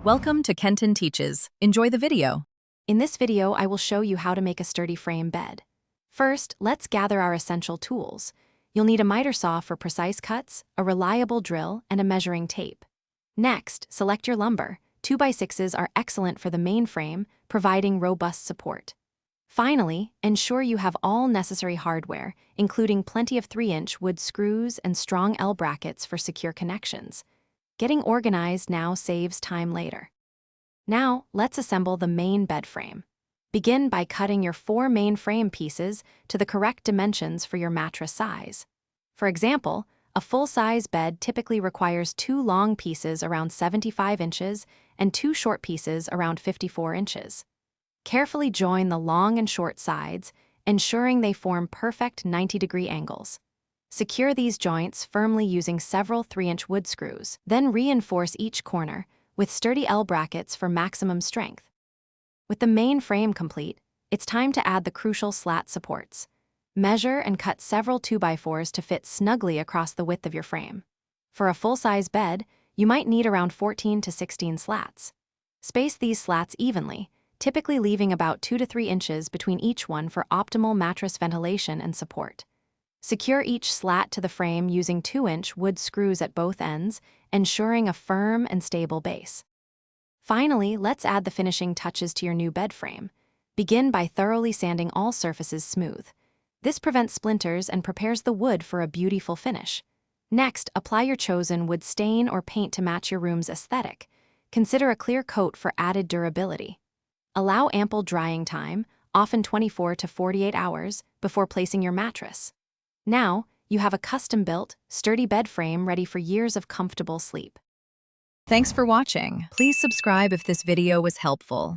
Welcome to Kenton Teaches. Enjoy the video. In this video, I will show you how to make a sturdy frame bed. First, let's gather our essential tools. You'll need a miter saw for precise cuts, a reliable drill, and a measuring tape. Next, select your lumber. 2x6s are excellent for the main frame, providing robust support. Finally, ensure you have all necessary hardware, including plenty of 3-inch wood screws and strong L brackets for secure connections. Getting organized now saves time later. Now, let's assemble the main bed frame. Begin by cutting your 4 main frame pieces to the correct dimensions for your mattress size. For example, a full-size bed typically requires 2 long pieces around 75 inches and 2 short pieces around 54 inches. Carefully join the long and short sides, ensuring they form perfect 90-degree angles. Secure these joints firmly using several 3-inch wood screws. Then reinforce each corner with sturdy L brackets for maximum strength. With the main frame complete, it's time to add the crucial slat supports. Measure and cut several 2x4s to fit snugly across the width of your frame. For a full-size bed, you might need around 14 to 16 slats. Space these slats evenly, typically leaving about 2 to 3 inches between each one for optimal mattress ventilation and support. Secure each slat to the frame using 2-inch wood screws at both ends, ensuring a firm and stable base. Finally, let's add the finishing touches to your new bed frame. Begin by thoroughly sanding all surfaces smooth. This prevents splinters and prepares the wood for a beautiful finish. Next, apply your chosen wood stain or paint to match your room's aesthetic. Consider a clear coat for added durability. Allow ample drying time, often 24 to 48 hours, before placing your mattress. Now, you have a custom-built, sturdy bed frame ready for years of comfortable sleep. Thanks for watching. Please subscribe if this video was helpful.